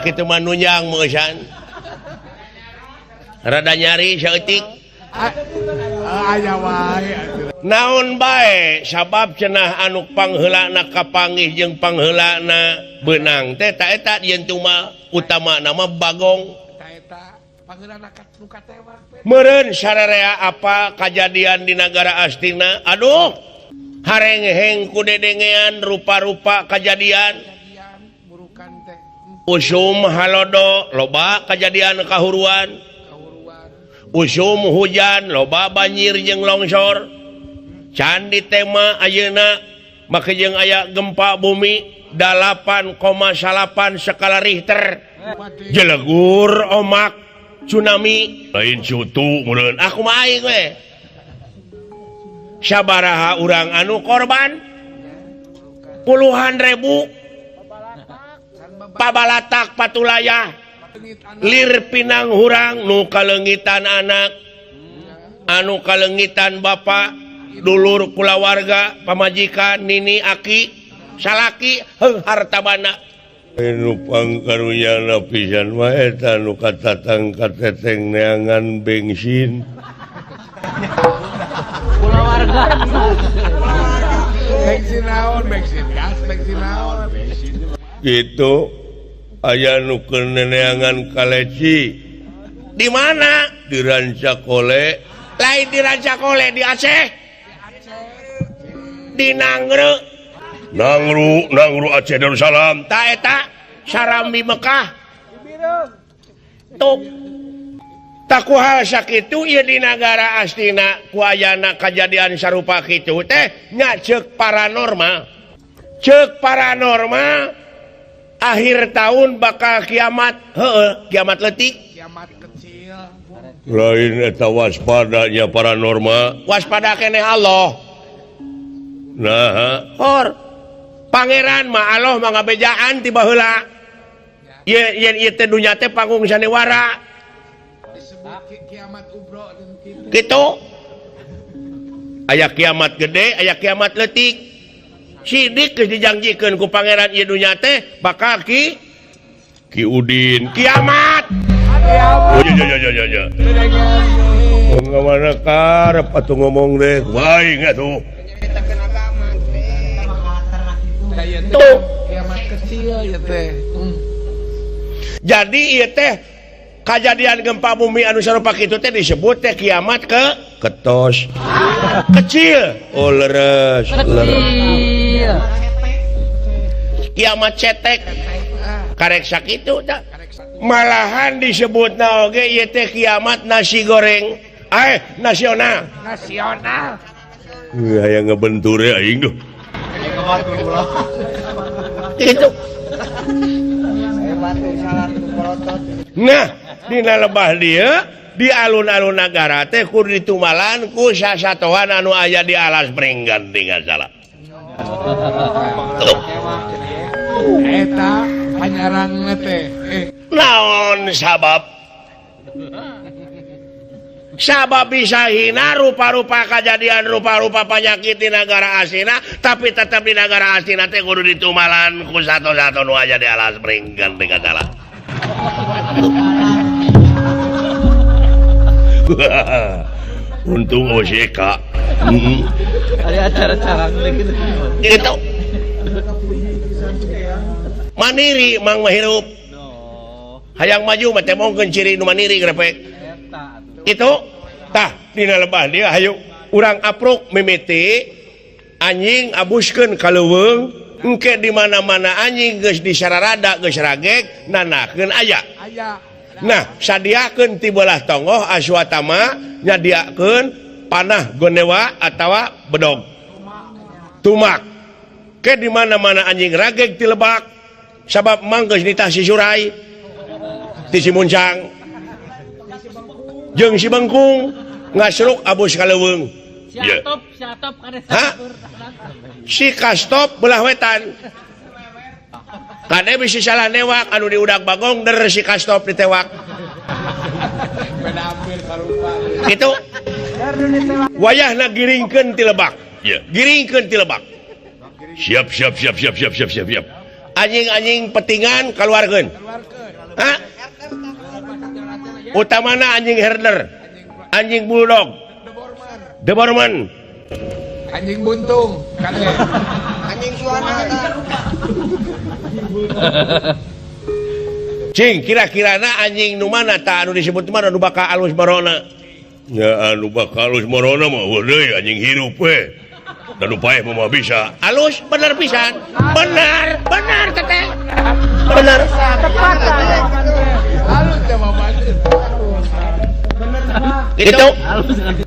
Kitu mah nunjang meusan. Rada nyari saeutik. Aya wae. Naon bae sabab cenah anu pangheulana kapanggih jeung pangheulana beunang teh ta eta yen cuma utama nama bagong. Ta eta pangheulana nu katewak. Meureun sararea apa kajadian di negara Astina? Aduh, hareng-heng ku dedengean rupa-rupa kajadian. Burukan teh. Usum halodo loba kajadian kahuruan. Usum hujan loba banjir jeung longsor. Can di tema ayeuna make jeung aya gempa bumi 8,8 skala Richter. Jelegur omak tsunami lain sutu meureun aku mah aing we. Sabaraha urang anu korban? Puluhan ribu. Pabalatak patulayah. Lir pinang hurang nu kalengitan anak, anu kalengitan bapak, dulur kulawarga, pamajikan, nini, aki, salaki, heung hartabana. Anu pangkarunyana pisan mah eta nu katatang kateteng neangan bensin. Kulawarga. Bensin naon, bensin gas, bensin naon. Gitu aya nu neangan kaleci. Di mana? Di Rancakole. Lain di Rancakole, di Aceh. Di Nangru Aceh Darussalam. Ta eta Sarambi Mekah. Tuh. Tak kuhal sakitu ieu di negara Astina ku ayana kajadian sarupa kitu teh nya ceuk paranormal. Ceuk paranormal akhir tahun bakal kiamat. Heueuh, kiamat leutik. Kiamat kecil. Lain eta waspadanya paranormal. Waspada keneh Allah. Nah, hor. Pangeran mah Allah mah ngabejaan ti baheula. Yen ieu teh dunya teh panggung sanewara. Disebut kiamat ubro dan kitu. Aya kiamat gede, aya kiamat leutik. Sidik geus dijanjikeun ku pangeran ieu dunya teh bakal ki Udin kiamat. Oh ya. Ngamana karep atuh ngomong deh. Bae ngatuh. Tuh kiamat kecil ya teh. Jadi ieu teh kajadian gempa bumi anu sarupa kitu teh disebut teh kiamat ketos. Kecil. Oh leres. Kiamat cetek. Karek sakitu tah. Malahan disebutna oge ieu teh kiamat nasi goreng. Nasional. Nasional. Aya ngebentur aing duh. Itu. Nah, dina lebah dia di alun-alun nagara teh kudu ditumalan ku sasatoan anu aya di alas Brenggan tinggal salah. Eta panyarang teh. Naon sabab? Sabab bisa hina rupa-rupa kejadian rupa-rupa penyakit di negara Astina, tapi tetap di negara Astina teh kudu ditumalan ku satu-satu nu aya di alas Brenggan tinggal salah. Untung OJK. Ada acara-acara gitu. Gitu. Mandiri mang mahirup. Hayang maju mah teh mongkeun ciri nu mandiri grepek. Itu tah dina lebah dia hayu urang apruk mimiti anjing abuskeun ka leuweung engke di mana-mana anjing geus disararada geus ragek nanakeun aya. Nah, sadiakeun ti beulah tonggoh aswatama nyadiakeun panah gonewa atawa bedog. Tumak. Ke di mana-mana anjing ragek ti lebak sabab mang geus nitah si Surai ti si Muncang jeung si Bengkung ngasruk abus ka leuweung. Siatop Si Kastop belah wetan. Kade bisi salah newak anu diudag bagong der si Kastop ditewak. Gitu. Wayahna giringkeun ti lebak. Giringkeun ti lebak. Siap. Anjing-anjing petingan keluarkeun. Hah? Utamana anjing herder, anjing bulldog, Doberman, Anjing buntung. Anjing suana. cing kira-kirana anjing nu mana tak anu disebut mana nu bakal alus marona ya anu bakal alus marona mah deui anjing hirup we dan upaya mah bisa alus bener pisan bener teteh bener Tepat. Halus teh mah banget. itu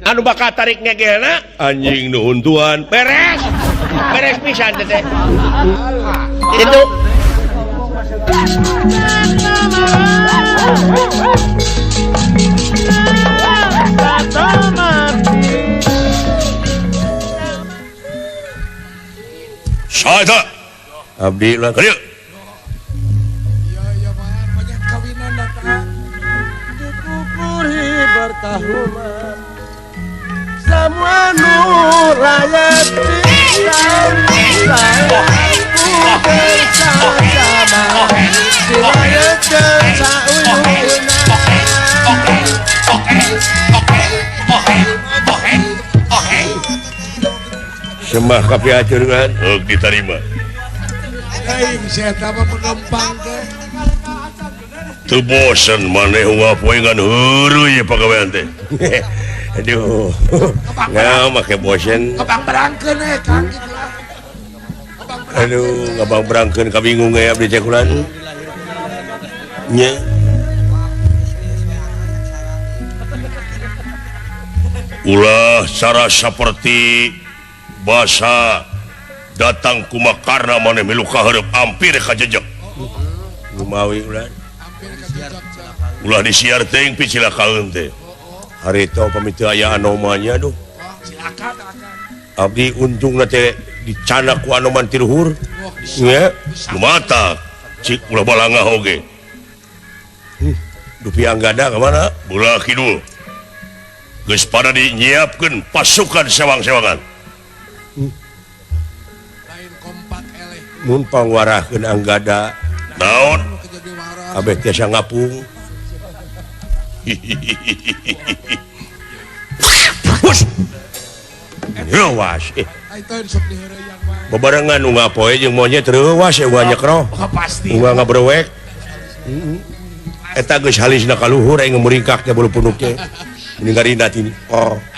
anu bakal tarik ngegehna anjing nu huntuan beres pisan teteh itu Saya abdi lah kaya Ya banyak kawinan datang. Dikukuri bertahuman. Semua nu layak disambut. Bersama dilayakan sauyuna. sembah kapiaturan diterima Aing saya tambah mengempang teh. teu bosen maneh ngapoe ngan heureuy pagawean teh aduh nggak make bosen Abang berangkeun Kang gitu. aduh ngabang berangkeun kabingung ya abdi cekulan nya ulah cara seperti bahasa datang kuma karena maneh milu kahareup ampir ka jejeg lumawi ulah ulah disiar teuing picila kaeun teh harita pamiti aya anomanya duh Silakan abdi untungna teh dicana ku anoman ti luhur nya lumata cik ulah balangah oge dupi anggada ka mana bola kidul geus pada dinyiapkeun pasukan sewang-sewangan lain kompak eleh. mun pangwarahkeun anggada naon Kejadi warah. abeh tiasa ngapung Hus. Rewas Aitoin sok diheureuyan mah. bebarengan nu ngapoe jeung monyet rewas banyak roh Oh, pasti. Uga ngabrewek eta geus halisna ka luhur aing meringkak teh bulu punuk teh ningarina tini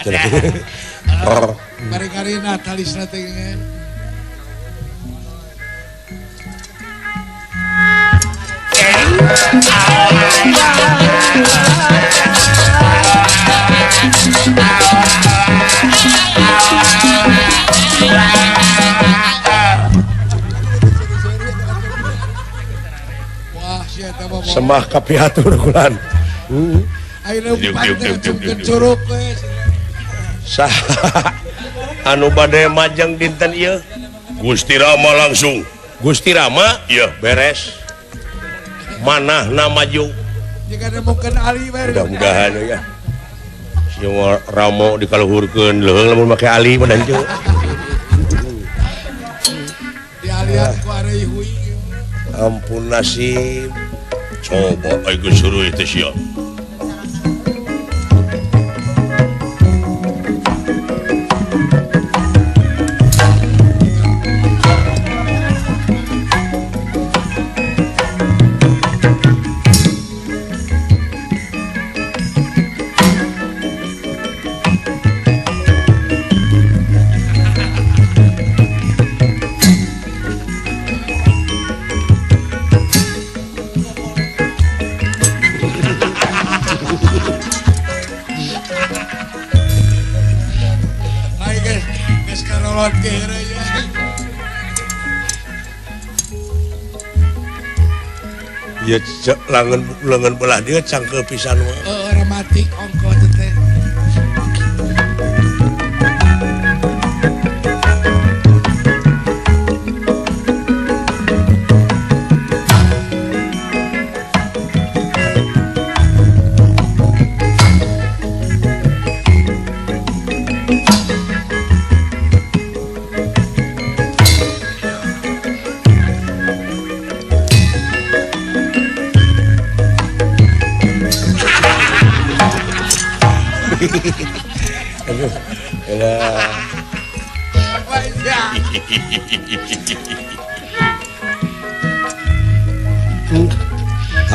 cenah Kari-karina talisna teh ngen. Wah, sia teh mah. sembah kapiatur kulan Ayeuna Diuk, umpan diuk, teh diuk, diuk, cupkeun diuk. curug we. sah anu bade majang dinten ieu Gusti Rama langsung Gusti Rama iya beres manahna maju Jika nemukeun ali we. mudah-mudahan ya si Ramo dikaluhurkeun leuheung lamun make ali mah dan teu Dialian ku arei hui. ampun nasib coba aing geus suruh teh sia Hai guys, geus karolot ke heureuyan. ieu langan belah dia cangkeu pisan mah Ramatik ongko teh. Aduh. Elah.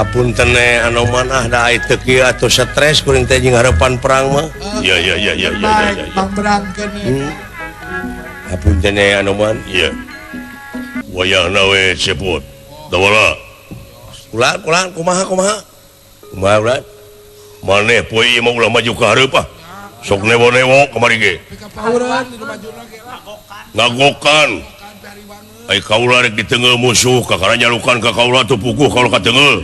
Apun tene anu manah da teu kieu atuh stres kuring teh jeung harapan perang mah. Iya. Baik, Bang berangkeun. Apun tene anu man. Iya. Wayahna we cepot. Dawala. Kulaan kumaha. Kumaha ulah. Maneh poe ieu mah ulah maju ka hareup ah. Sok newo-newo kamari ge. Kapauran di majuna ge lah. Ngagokan. Ai kaula rek di teungeuh musuh kakara nyalukan ka kaula tuh puguh kaula ka teungeuh.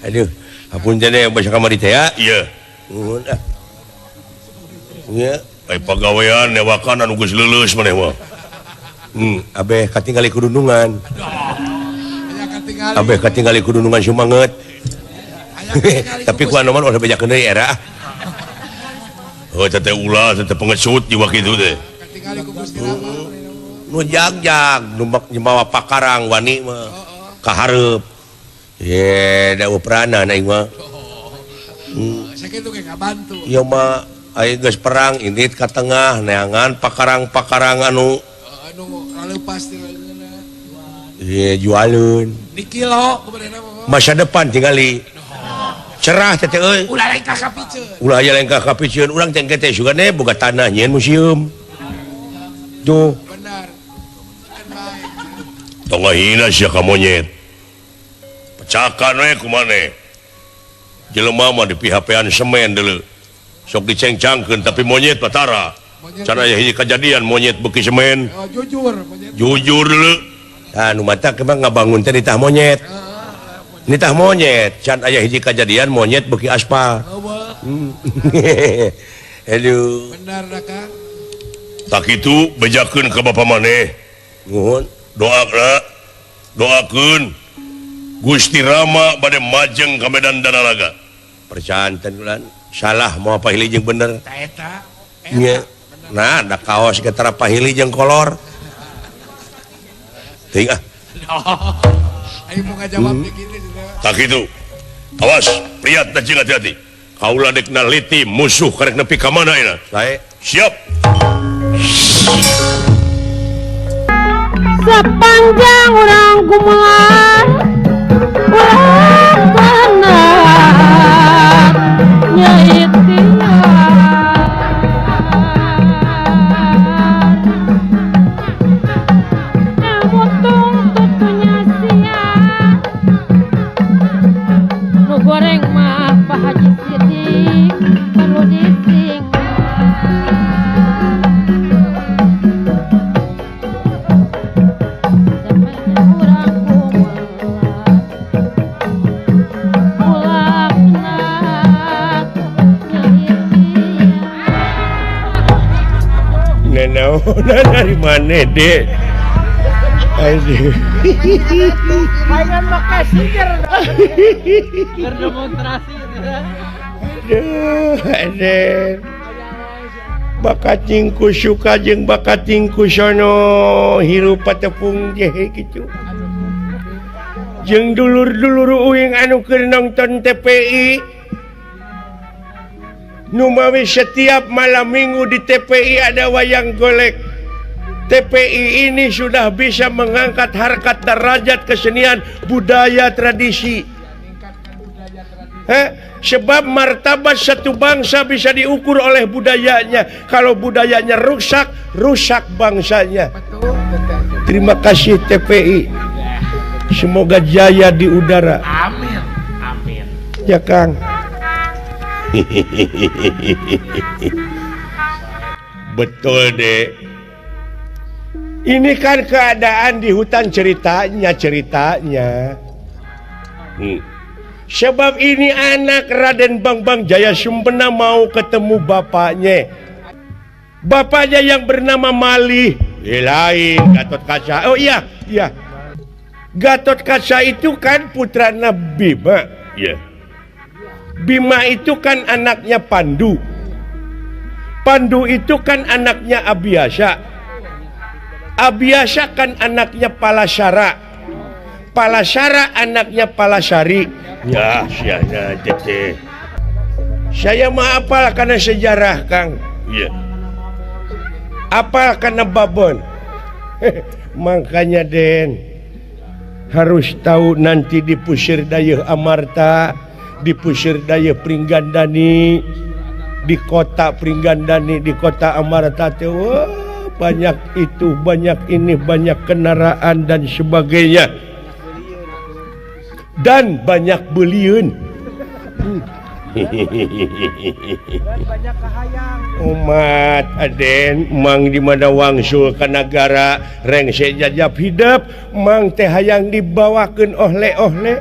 Aduh, apun teh basa kamari teh ya. Iya. Nuhun ah. Nya, ai pagawean newakan anu geus leuleus maneh mah. Abeh katingali kudunungan. Abeh katingali kudunungan sumanget. Tapi ku anu mah udah bejakeun deui era. Oh, teh ulah teh pengecut jiwa kitu teh. Katingali ku Gusti Rama. Nu jagjag nu mawa pakarang wani mah ka hareup. Ye, da uprana na ieu mah. Sakitu ge ngabantu. Ieu mah aya geus perang indit ka tengah neangan pakarang-pakarang anu raleupas ti leungeunna. Ye, jualeun. Di kilo kumaha mah. Masa depan tingali. Cerah teh euy. Ulah lain kakapikeun. Ulah aya lain kakapikeun urang teh teh sugane boga tanah nyeun museum. Tuh. Benar. Kan baik. Tongah hina sia ka monyet. Pecakan we kumaneh. Jelema mah di PHP-an semen deuleu. Sok dicengcangkeun tapi monyet patara. Can aya hiji kajadian monyet beuki semen. Oh, jujur monyet. Jujur deuleu. Tah nu mata kemang ngabangun teh ditah monyet. Nitah monyet, can aya hiji kajadian monyet beuki aspal. Aduh. Benar dah Kang. Tak kitu bejakeun ka bapa maneh. Nuhun. Doakeun Gusti Rama bade majeng ka medan Danaraga. Percanten ulan salah moal pahili jeung bener. Ta eta. Nya. Nah, da kaos ge tara pahili jeung kolor. Teuing ah. Ayo mau ngajawab begini sudah. Tak kitu. Awas, lihat dan jeung hati-hati. Kaula dek naliti musuh karek nepi ka mana ayeuna. Sae? Siap. Sepanjang urang kumaha urang benar nya ikhtiar mutung tutunya sia nu goreng mah Pak Haji Sidik perlu dising dari mana dek? Aduh. Mainan makasih berdemonstrasi. Aduh. Bakatingku suka jeung bakatingku sono hirup patepung jehe gitu. Jeung dulur-dulur uing anu keur nonton TPI. Numawi setiap malam minggu di TPI ada wayang golek. TPI ini sudah bisa mengangkat harkat derajat kesenian budaya tradisi. Sebab martabat satu bangsa bisa diukur oleh budayanya. Kalau budayanya rusak, rusak bangsanya. Terima kasih TPI. Semoga jaya di udara. Amin. Amin. Ya Kang. Betul deh. Ini kan keadaan di hutan ceritanya. Sebab ini anak Raden Bangbang Jaya Sumpena mau ketemu bapaknya. Bapaknya yang bernama Malih. Lain Gatot Kaca. Oh iya. Gatot Kaca itu kan putra Bima. Iya. Bima itu kan anaknya Pandu. Pandu itu kan anaknya Abiyasa. Abiyasa kan anaknya Palasara. Palasara anaknya Palasari. Ya, siana tete. saya mah apal karena sejarah Kang. Apal karena babon. Makanya Den harus tahu nanti di Pusir Daya Amarta, di Pusir Daya Pringgandani, di kota Pringgandani, di kota Amarta teh banyak itu, banyak ini, banyak kendaraan dan sebagainya. Dan banyak beliun. Umat Aden mang di mana wangsul ke negara reng sejajab hidup mang teh hayang dibawakan oleh-oleh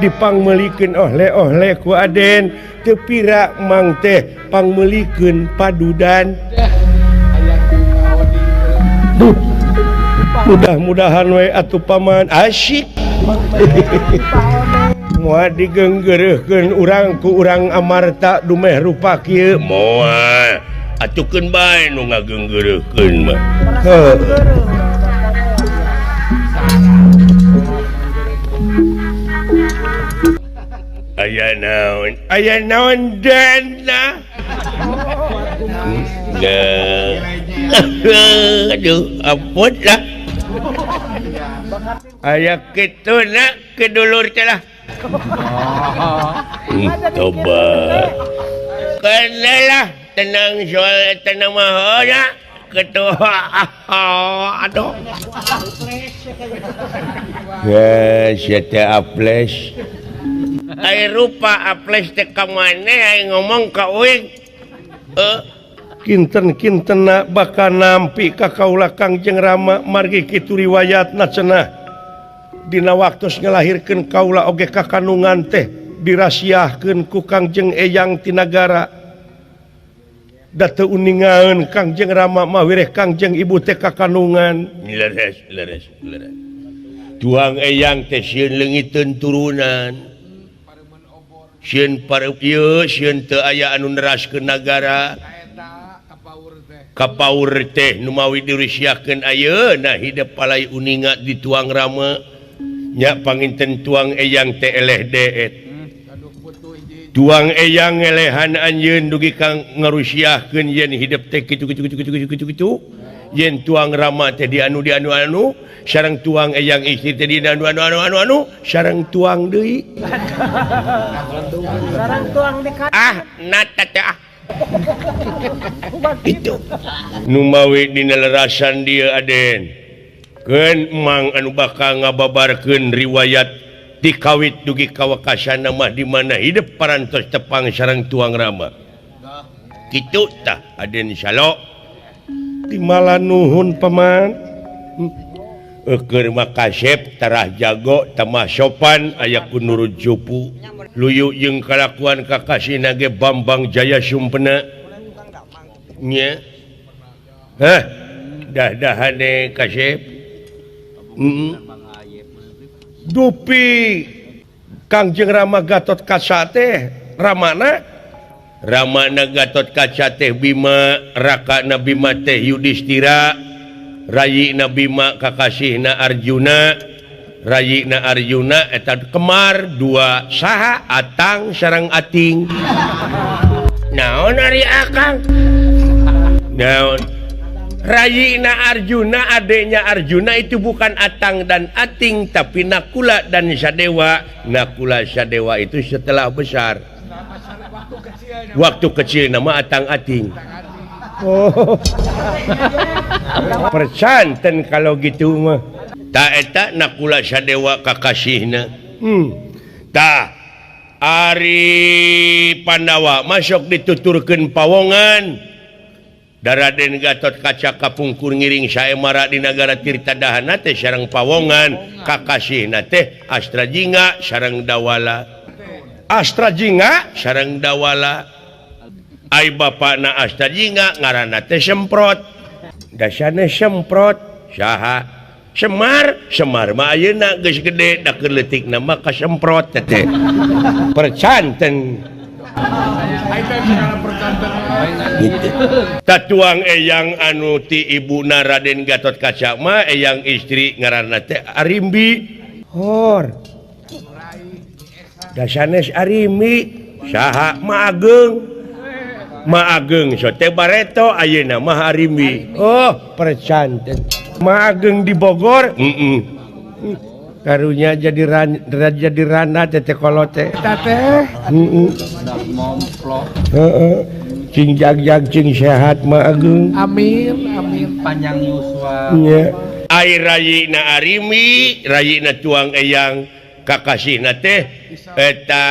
dipangmelikeun oleh-oleh ku Aden teu pira mang teh pangmelikeun padudan. Mudah-mudahan we atuh paman asyik moal digenggereuhkeun urang ku urang Amarta dumeh rupa kieu moal atukeun bae nu ngagenggereuhkeun mah. Aya naon dana aduh ampun lah aya kitu na kedulur teh lah. Coba kenalah tenang soal tenang mahona ketua aduh ya siapa aples ay rupa aples teh ka maneh ay ngomong ka uing kinten-kinten bakal nampi ka kaula Kangjeng Rama margi kitu riwayatna cenah dina waktos ngelahirkeun kaula oge kakanungan teh dirasiahkeun ku Kangjeng Eyang ti nagara da teu uningaeun Kangjeng Rama mah wireh Kangjeng Ibu teh kakanungan leres tuang Eyang teh sieun leungiteun turunan sieun pareup ieu sieun teu aya anu neraskeun nagara kapaur teh nu mawi dirasiahkeun ayeuna hidup palai uninga di tuang Rama nya panginten tuang Eyang teh eleh deet tuang Eyang ngelehan anjeun dugi kang ngarusiahkeun yen hidup teh kitu yen tuang Rama teh di anu sareng tuang Eyang istri teh di anu sareng tuang deui sareng tuang dekat nata teh itu nu mawi dina lerasan dia Aden keun emang anu bakal ngababarkeun riwayat ti kawit dugi kawakasan mah di mana hidup parantos tepang sareng tuang Rama kitu tah Aden Salo timala nuhun paman keur makasep tarah jago tamah sopan aya ku nurut jupu luyu jeung kalakuan kakasina ge Bambang Jaya Sumpena nya dah-dahane kasep dupi Kangjeng Rama Gatot Kaca teh ramana Gatot Kaca teh Bima Raka na Bima teh Yudhistira rayi na Bima kakasihna Arjuna rayi na Arjuna eta kemar dua saha Atang sareng Ating naon ari akang naon rayi na Arjuna adenya Arjuna itu bukan Atang dan Ating tapi Nakula dan Sadewa. Nakula Sadewa itu setelah besar waktu kecil nama Atang Ating. Oh percanten kalau gitu mah tak eta Nakula Sadewa kakasihna tak Ari Pandawa masuk dituturkeun pawongan Raden Gatot Kaca kapungkur ngiring saemara di negara Tirtadahana teh sareng pawongan kakasihna teh Astrajingga sareng Dawala ai bapakna Astrajingga ngaranna teh Semprot dasane Semprot saha Semar mah ayeuna geus gede da keur leutikna mah kasemprot teh percanten tatuang Eyang anu ti ibuna Raden Gatot Kaca mah Eyang istri ngaranna teh Arimbi hor dasanes Arimbi saha Maageng sote Bareto ayeuna mah Arimi. Oh, percanten. Maageng di Bogor. Karunya jadi rana tete kolote. Teh. Cing jag cing sehat Maageng. Amin. Panjang yuswa. Nya. Ai rayina Arimi, rayina tuang eyang kakasihna teh eta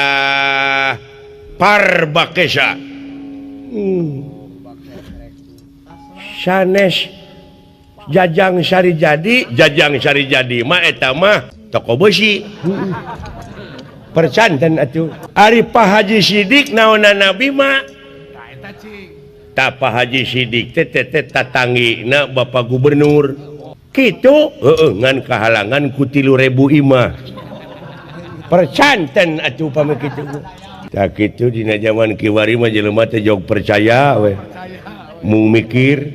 Parbakesa. Sanes Jajang Sari Jadi mah eta mah toko besi. Percanten atuh. Ari Pak Haji Sidik naonna nabi mah tak Pak Haji Sidik teh tatangina Bapak Gubernur kitu ngan kahalangan ku 3.000 imah. Percanten atuh pami kitu. Tak kitu dina zaman kiwari mah jelema teh jog percaya we. Mung mikir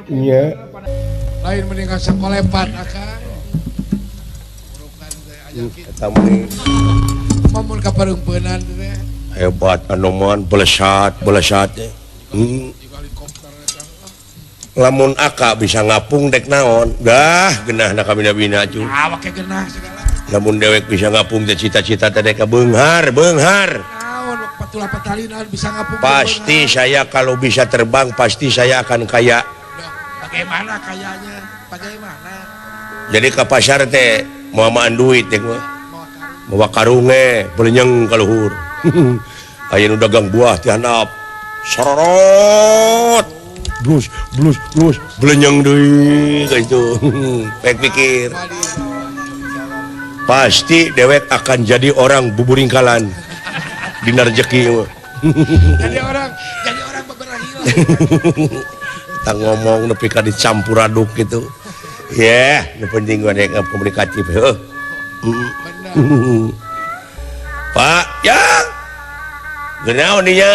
nya Lain meninggal sakolepat akang. eta mah Mamun kapareumpeunnan teh. hebat anoman belesat teh. Lamun aka bisa ngapung dek naon dah genahna ka bina-bina cu. Awak ge genah segala. Lamun dewek bisa ngapung teh cita-cita teh dek beunghar. Naon patulah patalinan bisa ngapung. Pasti saya kalau bisa terbang pasti saya akan kaya. Bagaimana kayanya? Bagaimana? Jadi ke pasar teh moamaan duit teh mah. Mawa karung belenyeng ka luhur. Aya nu dagang buah teh handap. Sorot. Blus belenyeng deui ka itu. Pek pikir. Pasti dewek akan jadi orang buburingkalan. Dina rezeki mah. Jadi orang beberahila. Kita ngomong nepi ka dicampur aduk gitu. Ya, nu penting gua dek komunikatif. Pak, ya. Genaon dinya?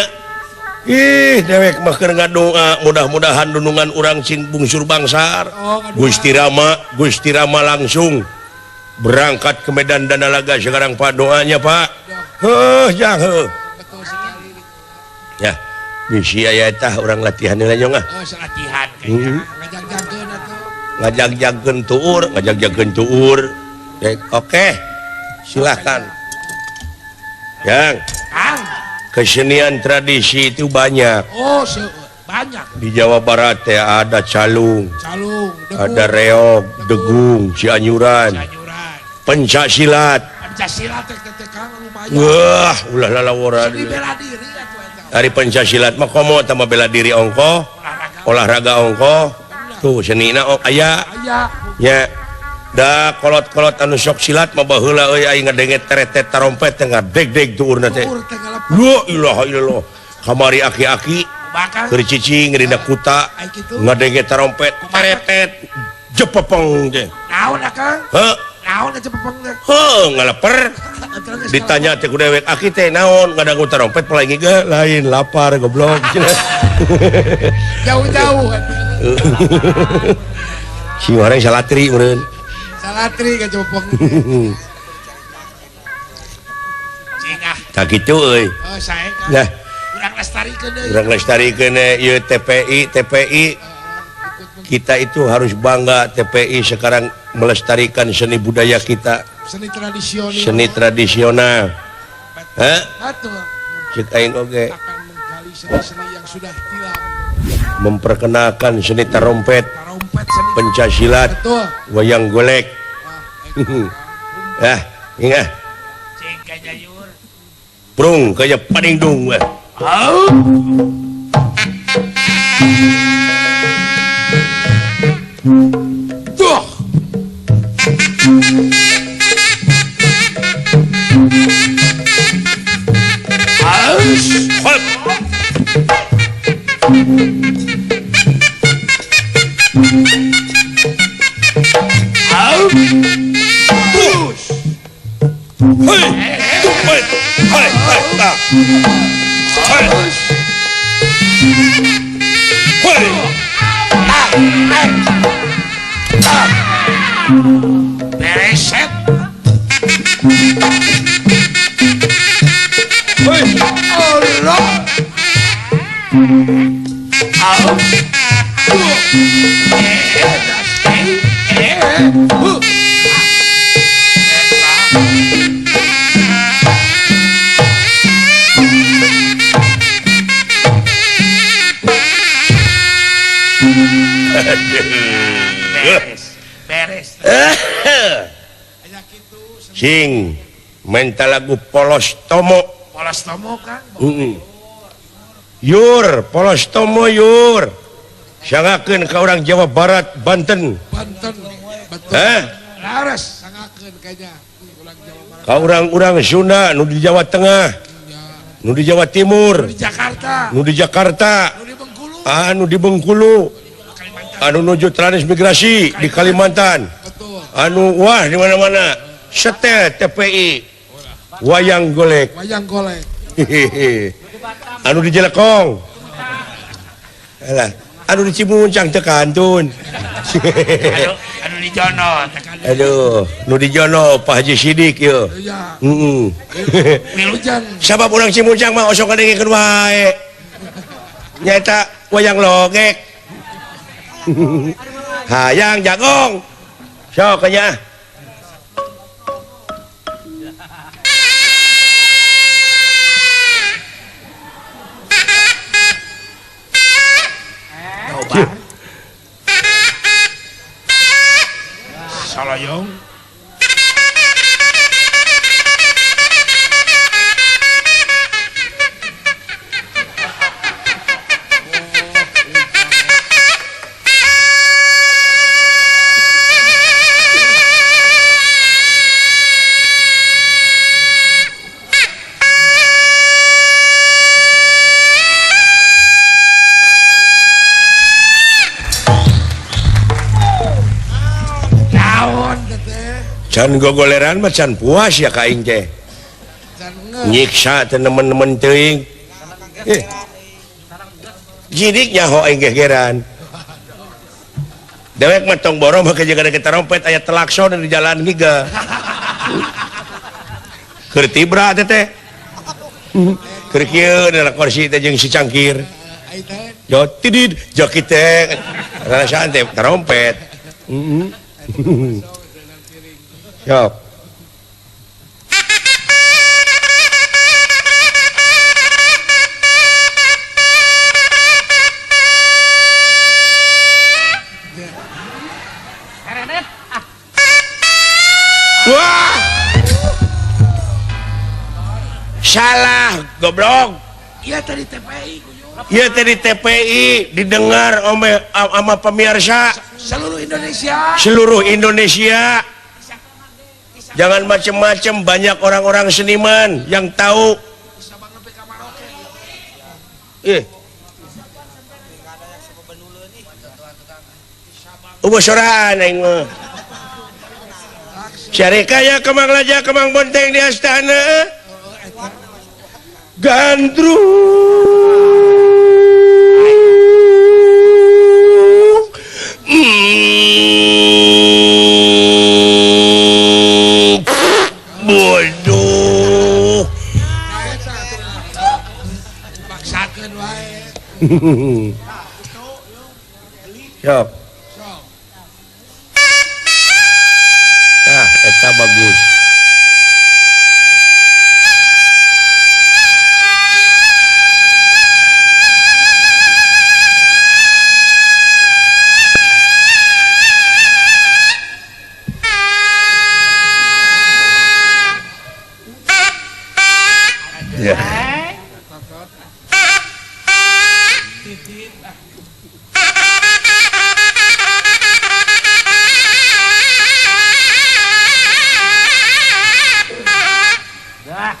Ih, dewek mah keur ngadoa, mudah-mudahan dunungan urang cing bungsur bangsar. Gusti Rama langsung berangkat ke Medan Danalaga sekarang Pak doanya Pak. Jang Betul sekali. Ya, misi aya tah urang latihan heula nyong ah. Oh, latihan kayaknya. Ngajak-jagkeun atuh. Ngajak-jagkeun tuur. Oke. Silakan. Yang Kang. kesenian tradisi itu banyak. Oh, banyak. Di Jawa Barat ya ada calung, ada reog, degung, cianyuran, pencaksilat. Pancasila teh Kang lumayan. Wah, ulah lalawora. Seni bela diri atuh eta. Dari pencaksilat mah komo tambah bela diri ongko, olahraga ongko. Tuh senina aya. Nya da kolot-kolot anu sok silat mah baheula euy aing ngadenget teretet tarompet teh ngadeg-deg tuurna teh. La ilaha illallah. Kamari aki-aki keur cicing dina kuta ngadenget tarompet teretet jepepeng teh. Naon Kang? Heuh. Naon jepepeng teh? Heuh ngaleper. Ditanya teh ku dewek aki teh naon ngadangu tarompet paling ge lain lapar goblok. Jauh-jauh. Si orang salatri meureun. Salatri ka jepepeng. Cingah. Tak kitu euy. Oh, sae Kang. Nah, Urang lestarikeun deui. urang lestarikeun ieu TPI. Kita itu harus bangga TPI sekarang melestarikan seni budaya kita. Seni tradisional. Hah? Atuh. Cik aing oge Akan menggali seni-seni yang sudah hilang. memperkenalkan seni tarompet, Tarompet seni. pencaksilat, Betul. wayang golek. Ah, ingat. Cing ka jayur. Prung kayak padingdung weh. Tuh. Bereset. sing mental lagu polos tomo Polos tomo kan. Yur polos tomo yur sangakeun ka orang Jawa Barat Banten Banten. Betul. Laras sangakeun kayaknya. Ulang Jawa Barat. ka orang-orang Sunda nu di Jawa Tengah nu di Jawa Timur Di Jakarta. nu di Jakarta Di Bengkulu. anu di Bengkulu anu nuju transmigrasi di Kalimantan Betul. anu wah di mana-mana setel TPI wayang golek Wayang golek. anu di Jelekong alah anu di Cimuncang teu kantun Anu di Jono. aduh nu di Jono Pak Haji Sidik yeuh Iya. Wilujeng sabab urang Cimuncang mah osok ngadengikeun wae nyaeta wayang logek hayang jagong sok nya Saloyong. Naon teteh. can gogoleran mah can puas ya ka aing teh Dan nge. nyiksa teh nemen-nemen teuing jidik nyaho aing gegeran dewek mah tong boro mah kejaga ke trompet aya telakson di jalan giga keur tibra teh teh keur kieu na kursi teh jeung si cangkir Ai teh. jo tidid jo kitu rasaan teh trompet Yo. Wah. Salah, goblok. Iya tadi TPI kuyu. Ieu teh di TPI didengar sama pemirsa Seluruh Indonesia. seluruh Indonesia. Jangan macem-macem, banyak orang-orang seniman yang tahu. Soraan aing mah. Syarika ya kemang laja kemang bonteng di astana. Gandrung. Bodoh. Paksakeun wae. Siap. Eta bagus. Ya.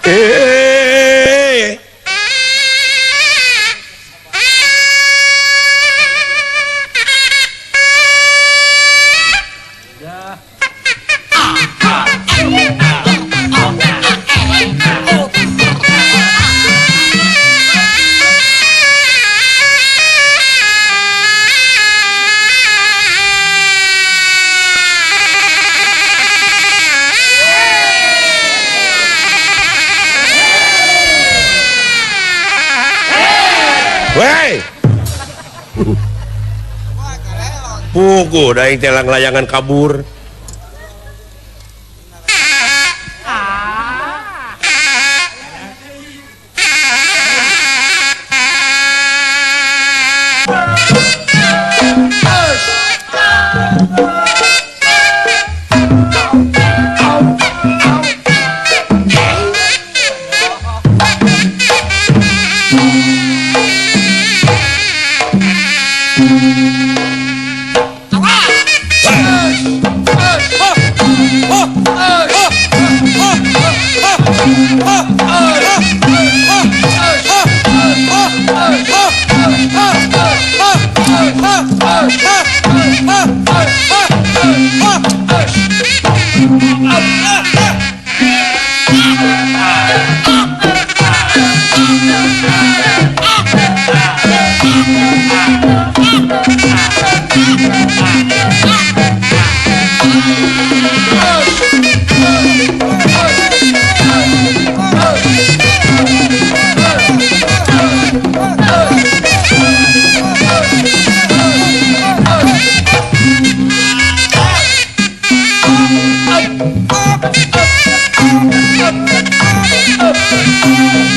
Eh. Woi. Pugu da telang layangan kabur.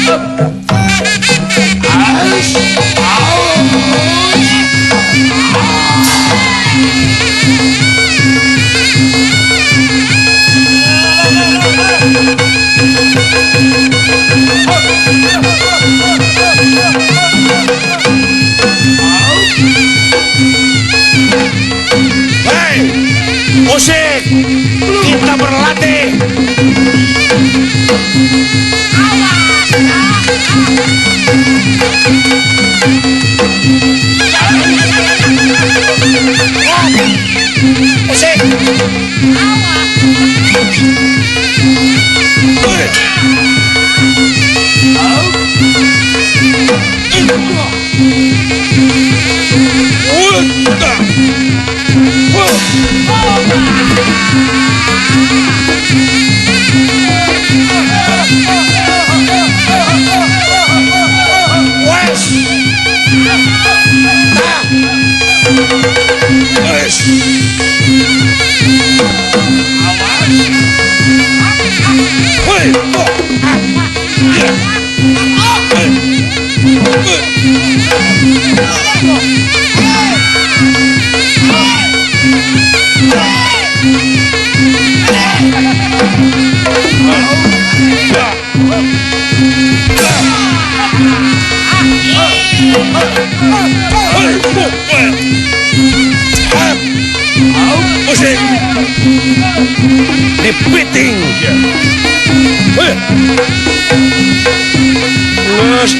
Hei, musik, kita berlatih. Musik. Musik dipiting. Gas.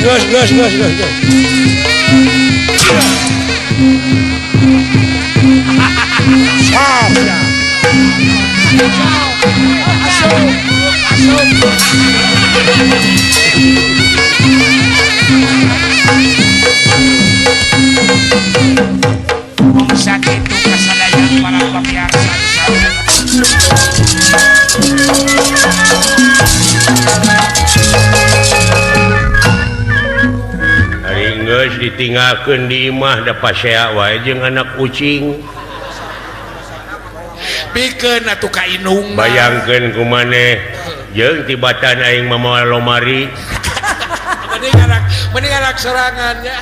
Sakit itu kesalahan para pemirsa di sana. Hari geus ditinggalkeun di imah da pasea wae jeung anak kucing. Pikeun atuh ka indung. Bayangkeun kumaneh jeung tibatan aing mamawa lomari. Mending anak serangan ya.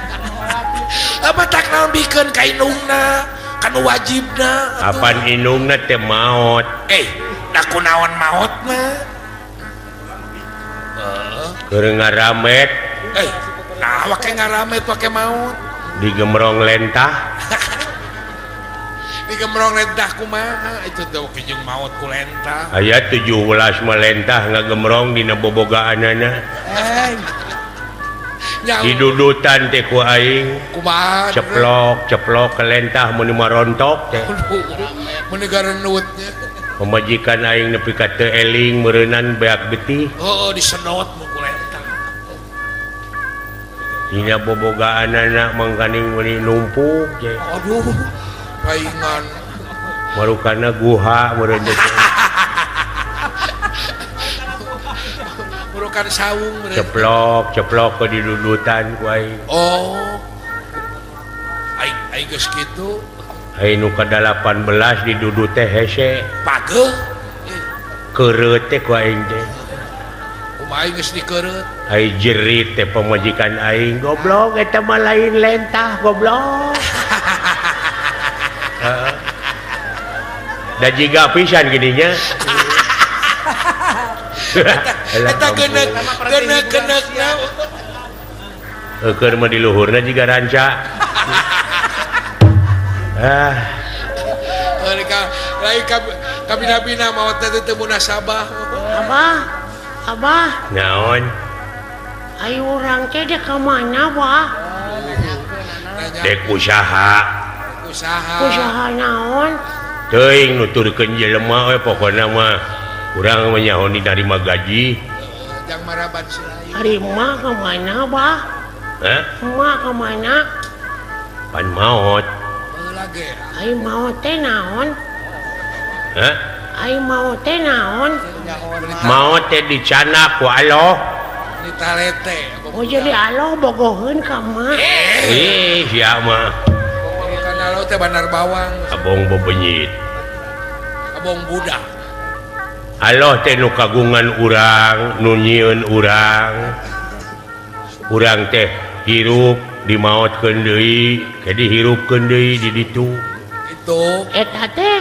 Apa tak naon bikeun ka indungna kanu wajibna. Apan indungna teh maot. Da kunaon maot mah? Keur ngaramet Nah wake ngaramet wake maut. digemrong lentah. Digemrong lentah kumaha itu teh oke jeung maut ku lentah. Aya 17 melentah ngagemrong dina bobogaanana. Didudutan teh ku aing. Kumaha? Ceplok ke lentah mun marontok teh. Mun gareunut. Pemajikan aing nepi ka teu eling meureunan beak getih. Disedot mu ku lentah. Dina bobogaanana mangkaning meuni numpuk teh. Aduh, paingan. Marukana guha meureun teh. Murukan saung meureun. Ceplok ke didudutan ku aing. Aing geus kitu. Aing nu ka-18 didudut teh hese. Pageuh. Keureut teh ku aing teh. Kumaha aing geus dikeureut. Aing jerit teh pamajikan aing, goblok eta mah lain lentah goblok. Da jiga pisan gininya. Eta genek na. Keur mah di luhurna jiga ranca. Lain kabina-bina maot teh teu munasabah. Abah, Naon? ayo orang teh dek ka mana, Bah? Dek usaha. Usaha naon? Teuing nuturkeun jelema we pokona mah urang mah nyaho ditarima gaji. Jang maraban selain. Ari emak ka mana, Bah? Emak ka mana? Pan maot. Lagi. Ai maot teh naon? Ai maot teh naon? Maot teh dicanak ku Allah. Di talete. Oh jadi Allah bogoheun ka emak. Sia mah Kana lo teh bandar bawang. abong bebenyit. Abong budak. Allah teh nu kagungan urang, nu nyieun urang. kurang teh hirup di maut Deui jadi hirup Deui di ditu itu eta teh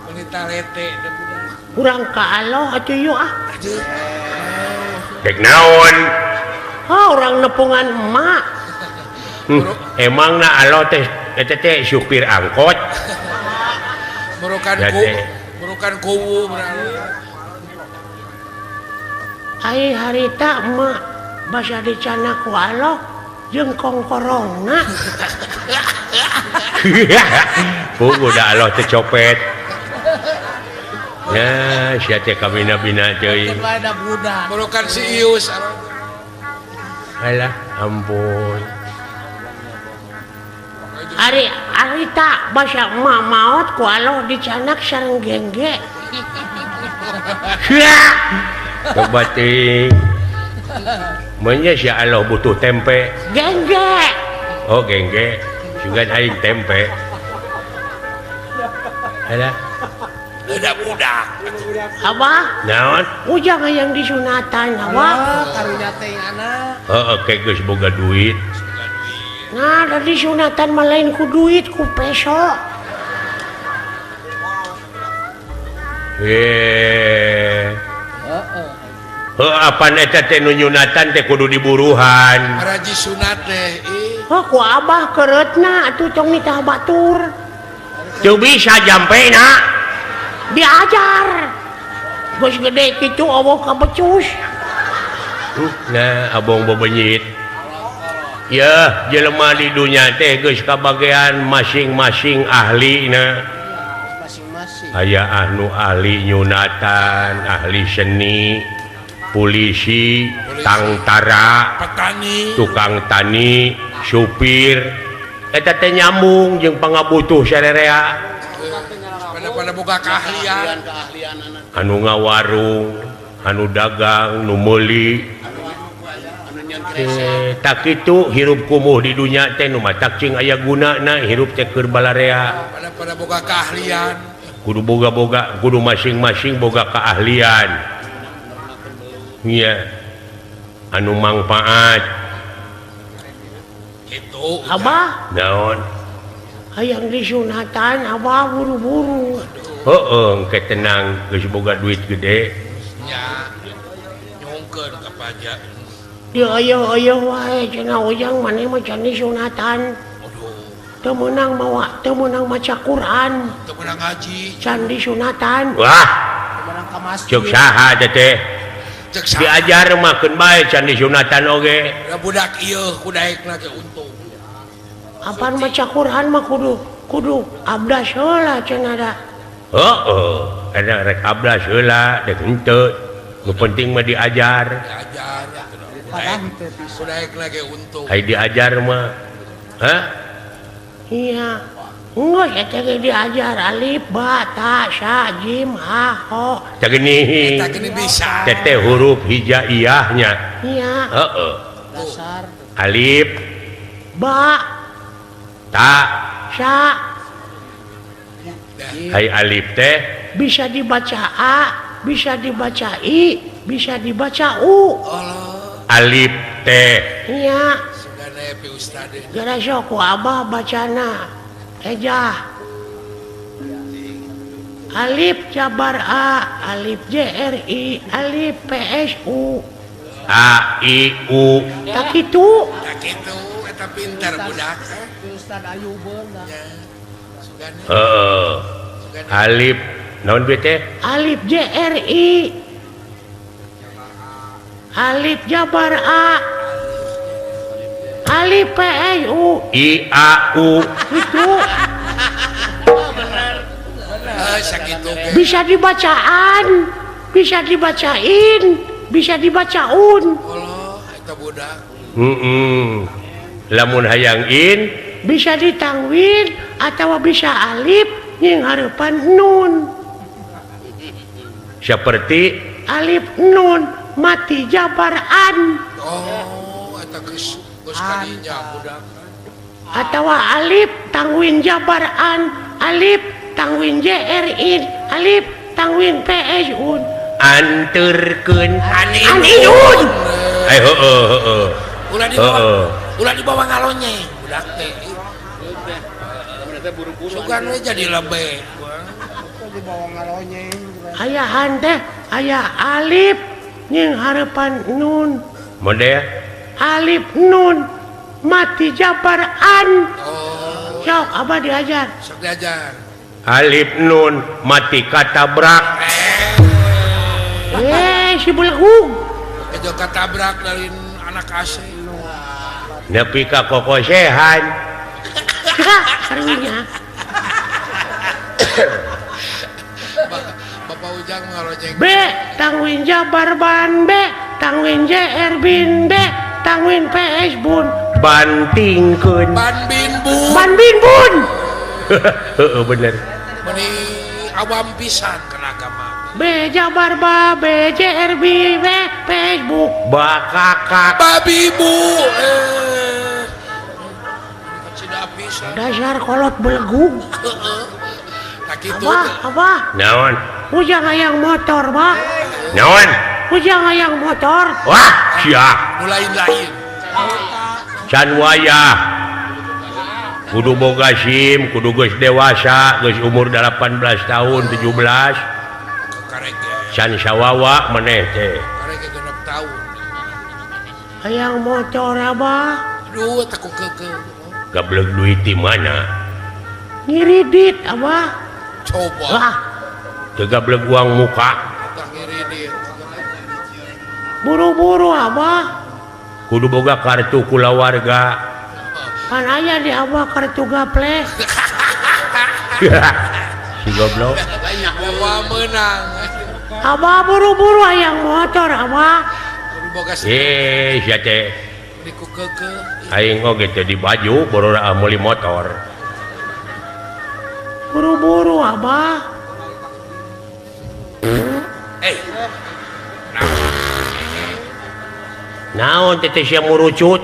wanita lete dan budak kurang ka Allah atuh yuk ah. aduh dek naon Orang nepungan emak. emang na Allah teh eta teh supir angkot merukan Ya, ku teh. merukan kuwu berarti Ai harita emak basa dicana ku Allah jeung kongkorongna. udah Allah teh copet ya sia teh kabina-bina teuing merukan si Ius alah ampun Ari harita basa emak maot ku Allah dicanak sareng gengge. coba ting menya si Allah butuh tempe Gengge. oh gengge juga aing tempe alah udah budak Abah, naon ujang yang disunatan Abah. heeh geus boga duit Nah, da disunatan mah lain ku duit ku peso. apaan eta teh nu nyunatan teh kudu diburuhan Raji sunat deh Oh, ku Abah keretna atuh tong nitah batur. teu bisa jampena Diajar. Geus gede kitu Allah ka becus. nah abong bebenyit ya jelema di dunya teh geus kabagean masing-masing ahlina aya anu ahli nyunatan ahli seni polisi tangtara petani tukang tani supir eta teh nyambung jeung pangabutuh sarerea pada boga keahlian anu ngawarung anu dagang nu meuli tak kitu hirup kumuh di dunya teh nu matak cing aya gunana hirup teh keur balarea pada boga keahlian kudu boga-boga kudu masing-masing boga keahlian iya anu mangfaat itu Abah, naon hayang disunatan Abah buru-buru. heeh engke tenang geus boga duit gede ya nyongkeun ka pajak Dia ayo wae cenah ujang maneh mah can disunatan. Teu meunang maca Quran, untuk menang ngaji can disunatan. wah cuk saha teh cek sa diajar makeun bae can disunatan oge da budak ieu kudaek lagi untung Apaan maca Quran mah kudu abdas heula cenah da. heeh ada rek ablas heula dek henteu nu penting mah diajar diajar kudaek lagi untung ai diajar mah hah Iya. Enggeus eta ge diajar alif ba ta sa jim ha ho. teh geuning kita gini bisa teteh huruf hijaiyahnya Iya. heeh alif Ba ta sa hai alif teh bisa dibaca a, bisa dibaca i, bisa dibaca u. alif teh Iya. sudah nepi ustad Gara sok ku Abah bacana. Ejah. Alif jabar a, alif JRI, alif PSU. a i u Tak kitu. tak gitu eta pintar budak heeh alif naon be teh Alif JRI. Alif jabar a. Alif PSU. i a u Itu sakitu ge bisa dibacaan, bisa dibacain, bisa dibacaun, Allah eta budak lamun hayang in bisa ditangwin atau bisa alif yang harapan nun. seperti Alif nun mati jabaran oh eta geus kadinya budak atau alif tangwin jabaran, alif tangwin JRI, alif tangwin PSU. anterkeun Aninun. heeh. Ulah dibawa ngalonyeng budak teh. Sugan we jadi lebe. Ayahan teh aya alif nying harapan nun. Model Alif nun mati Jabar an. Oh, Sok abah diajar. sok diajar. alif nun mati katabrak. Si belehug. Ejo katabrak dari anak asing. Nepi ka kokosehan. Karunya. Bapak Ujang ngalonyeng. B tangwin Jabar ban B tangwin JR bin B tangwin PS bun Bantingkeun. Ban bin bu. ban bin bun Heeh bener. Meni awam pisan kana agama. B Jabar ba B JR B B Facebook Bakakak. Babi bu. Tidak pisan. dasar kolot belehug. Tak kitu. Abah Naon? ujang hayang motor bah Naon? ujang hayang motor Wah, sia. Mulai lain. Can wayah. Kudu boga SIM, kudu geus dewasa, geus umur 18 tahun, 17. Karege. Can sawawa maneh teh. Karege 6 tahun. hayang motor abah Aduh, takut keke. Gableg duit di mana? ngiridit abah Coba. wah Teu gableg uang muka. Tak ngiri dia. buru-buru abah Kudu boga kartu kulawarga. pan aya di abah kartu gaple Si goblok. Bawa menang. abah buru-buru hayang motor abah Kudu boga Sia teh. diku keke. Aing oge teh di baju borora meuli motor. buru-buru abah Naon teh teh sia murucut?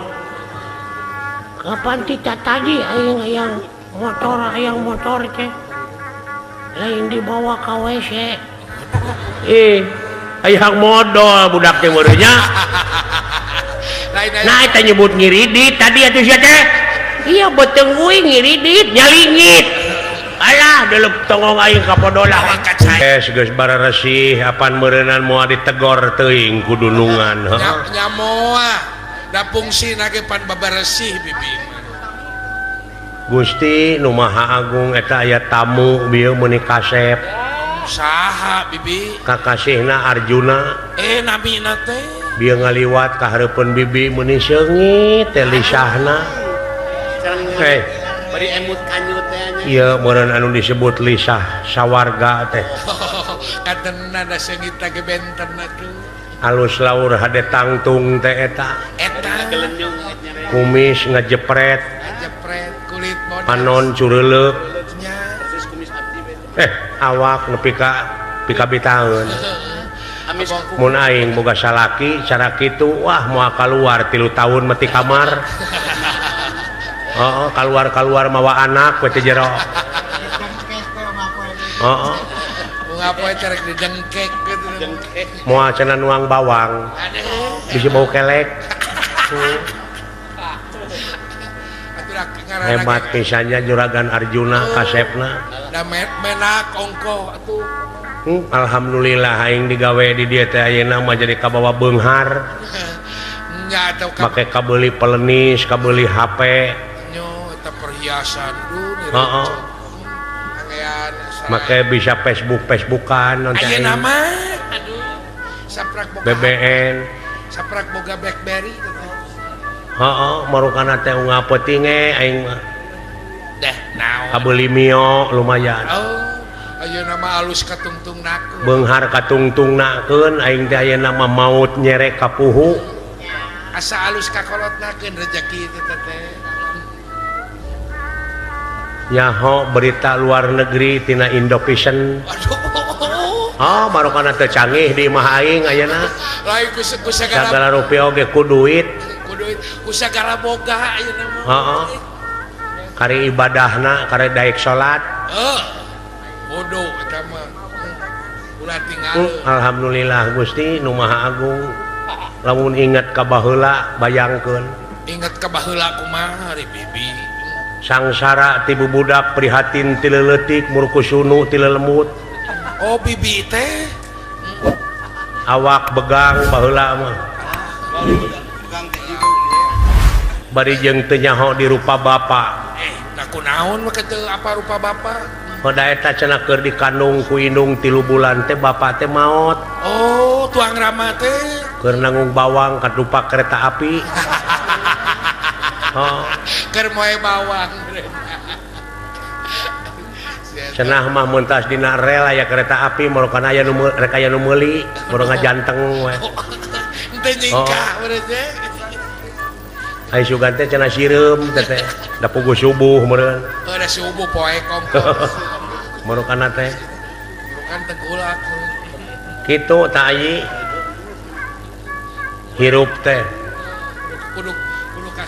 kapan tita tadi aing hayang motor teh lain dibawa ke WC Hayang modal budak teh meureun nya. Lain Nah eta nyebut ngiridit tadi atuh sia teh. Iya beuteung uing ngiridit nyalingit. Alah deuleup tongong aing kapodolah. Geus bararesih apan meureunan moal ditegor teuing ku dunungan. nyamoa. Da fungsi nage pan babaresih bibi. Gusti Nu Maha Agung eta aya tamu bieu meuni kasep. Saha bibi? Kakasihna Arjuna Nami teh. bieu ngaliwat ka hareupeun bibi meuni seungit teh lisahna. bari emut kanyut teh Iya meureun anu disebut lisah sawarga teh. Kadena da seungit ge benten atuh. Alus laur hade tangtung teh eta. Eta Kumis ngejepret, jepret kulit modal. panon cureuleup, Nya. awak nepi ka bitaeun. Mun aing boga salaki cara kitu wah moal kaluar 3 tahun mati kamar. Keluar mawa anak we teh jero. Ngapoe terek didengkek gitu. Moal cenah nuang bawang. Bisa bau kelek. Hebat pisannya juragan Arjuna kasepna. Da menak ongko atuh. Alhamdulillah aing digawe di dieu teh ayeuna mah jadi kabawa beunghar. Nya atuh Make kabeuli pelenis, kabeuli HP. nyo eta perhiasan dulu. Heeh. Anggean Make bisa Facebookan non teh. ayeuna mah aduh. Saprak boga BBN. saprak boga BlackBerry gitu. Heeh, marukana teh unggah peuting aing mah. Dah naon. Kabeuli mio lumayan. Oh, ayeuna mah alus katungtungnakeun. Beunghar katungtungnakeun aing teh ayeuna mah maut nyerek ka puhu. Asa alus kakolotnakeun rezeki teh teh. Nyaho berita luar negeri tina Indovision. Aduh. Marukana teu canggih di imah aing ayeuna. Lain ku sagala Sagala rupiah oge ku duit. ku sagala boga ayeuna mah. Heeh. Kari ibadahna, kari daek salat. Bodoh eta mah. Ulah tinggal. Alhamdulillah Gusti Nu Maha Agung. lamun ingat ka baheula bayangkeun ingat ka baheula kumaha ari bibi sangsara ti bubudak prihatin ti leuletik murku sunu ti lelemut oh bibi teh awak begang baheula mah bari jeung teu nyaho di rupa bapa nah kunaon mah teu apa rupa bapa pada eta cenah keur dikandung ku indung 3 bulan teh bapa teh maot oh tuang rama teh keur nanggung bawang ka rupa kereta api oh keur moe bawang cenah mah mun tas dina rel aya kereta api moro kana aya nu rek aya nu meuli moro ngajanteng we teu nyingka bener teh ai sugan teh cenah sireum teh da puguh subuh meureun ada subuh poe kongkong moro kana teh kan tegulak kitu tah ai hirup teh kudu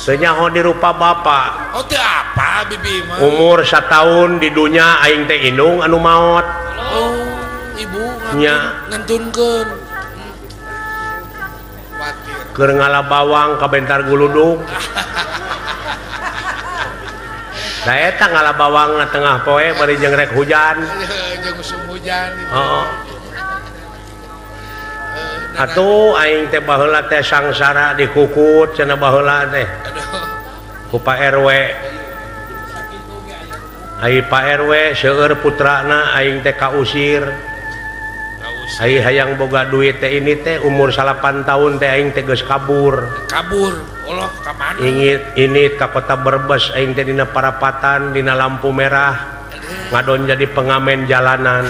teu nyaho di rupa bapa oh teu apa bibi mah umur 1 tahun di dunya aing teh indung anu maot oh ibu nya ngantunkeun khawatir keur ngala bawang ka bentar guludug da eta ngala bawang na tengah poe bari jeung rek hujan jeung musim hujan heeh atuh aing teh baheula teh sangsara dikukut cenah baheula teh ku Pak RW ai Pak RW seueur putrana aing teh kausir ai hayang boga duit teh ini teh umur 8 tahun teh aing teh geus kabur Allah ka mana ini ka kota Brebes aing teh dina parapatan dina lampu merah ngadon jadi pengamen jalanan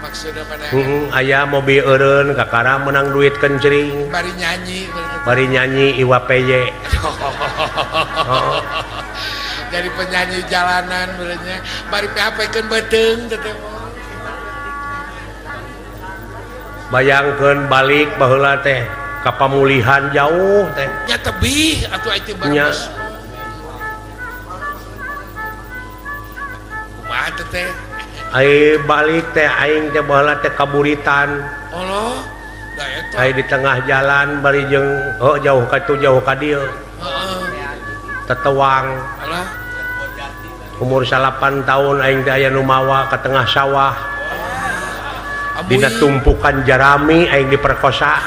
maksudna pada aya mobil eureun kakara menang duit kencring bari nyanyi Iwa PY jadi penyanyi jalanan benernya bari PHP-keun beteung teh bayangkeun balik baheula teh ka pamulihan jauh teh nya tebih atuh aya teh Brebes kumaha teh ai balik teh aing teh baheula teh kaburitan Allah da eta ai di tengah jalan bari jeung jauh ka dieu tetewang Allah umur 8 tahun aing teh aya nu mawa ka tengah sawah dina tumpukan jarami aing diperkosa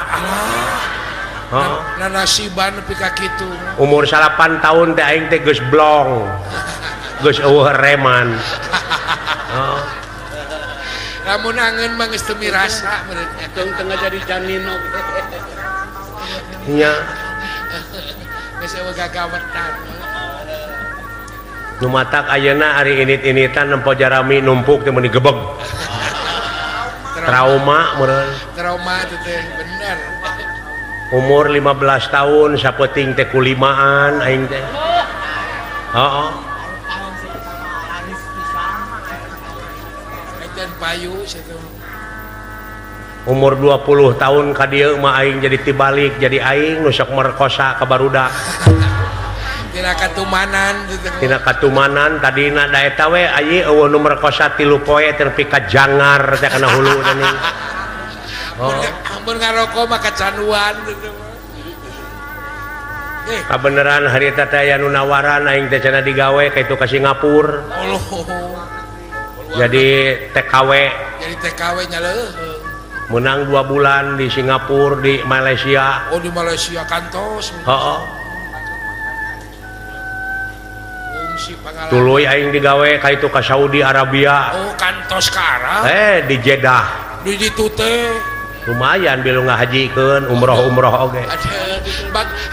nah nasiban nepi ka kitu umur 8 tahun teh aing teh geus blong geus eueuh reman lamun angeun mah geus teu mirasa bener tengah jadi janino nya geus eueuh gagawetan nu matak ayeuna ari init-initan nempo jarami numpuk teh mun digebeg trauma meureun trauma teh bener umur 15 tahun sapeting teh kulimaan aing teh heeh edan payu situ umur 20 tahun ka dieu mah aing jadi tibalik jadi aing nu sok merkosa ka barudak tina katumanan tadina da eta we ayi eueuh nu merkosa 3 poe tepi ka jangar teh kana hulu teh mun ngaroko mah kacanduan kabeneran harita teh aya nu nawaran aing teh cenah digawe ka itu ka Singapura jadi TKW nya leuh menang 2 bulan di Singapura di Malaysia di Malaysia kantos heeh tuluy aing digawe ka itu ka Saudi Arabia kantos ka Arab di Jeddah di ditu teh lumayan bilu ngahajikeun umroh oge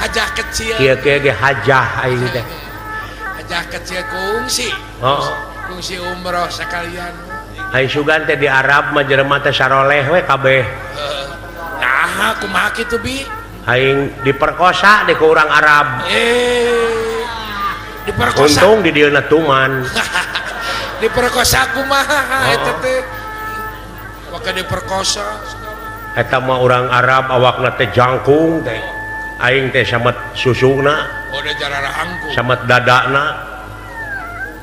hajah kecil kieu ge hajah aing teh hajah kecil kungsi kungsi umroh sekalian aing sugan teh di Arab mah jelema teh saroleh we kabeh nah kumaha kitu bi aing diperkosa di ku urang Arab diperkosa untung di dieu na tuman diperkosa kumaha eta teh maka diperkosa eta mah urang Arab awakna teh jangkung teh aing teh samet susuna da jararangkung samet dadana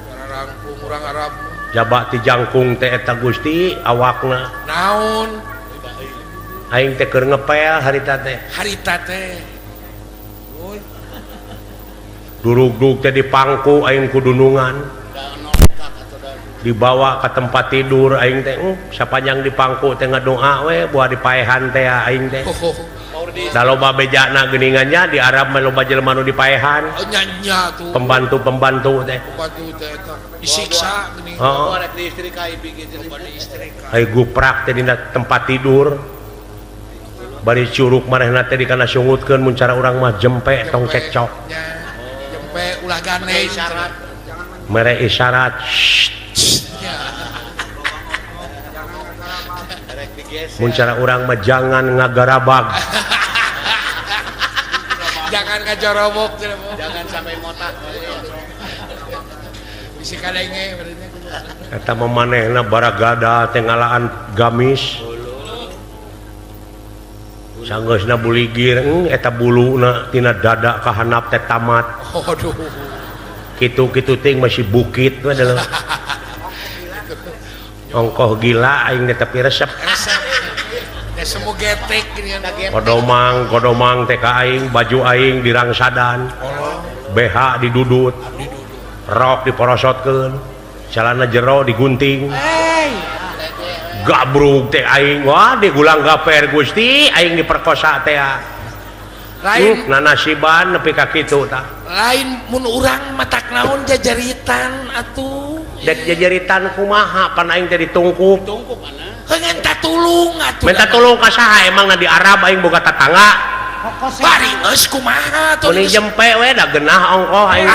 jararangkung urang Arab jaba ti jangkung teh eta Gusti awakna naon aing teh keur ngepel harita teh harita teh durug-dug teh di pangku aing kudunungan dibawa ke tempat tidur aing teh sapanjang di pangku teh ngadoa we buah dipaehan teh aing teh da loba bejana geuningannya di Arab mah loba jelema nu dipaehan nyanya tuh pembantu teh eta disiksa geuning rek di istri ka ai guprak teh dina tempat tidur bari curug manehna teh dikana sungutkeun mun cara urang mah jempe tong cekcok jempe ulah gane isyarat mere isyarat mun cara urang mah jangan ngagarabag jangan ngajarobok jangan sampai motak bisi kadenge eta mah manehna baragada teh ngalaan gamis sanggeusna buligir eta buluna tina dada ka handap teh tamat aduh kitu-kitu ting masih bukit we adalah ongkoh gila aing teh tapi resep semua getek gini kodomang teh ka aing baju aing dirangsadan BH didudut rok diporosotkeun celana jero digunting gabrug teh aing wah digulang gaper Gusti aing diperkosa teh lain nanasiban nepi ka kitu tah lain mun urang matak naon jajaritan atuh dek jajaritan kumaha pan aing teh ditungkup ngenta tulung atuh minta tulung ka saha emang na di Arab aing boga tatangga bari geus kumaha tuh mun jempe we da geunah ongkoh aing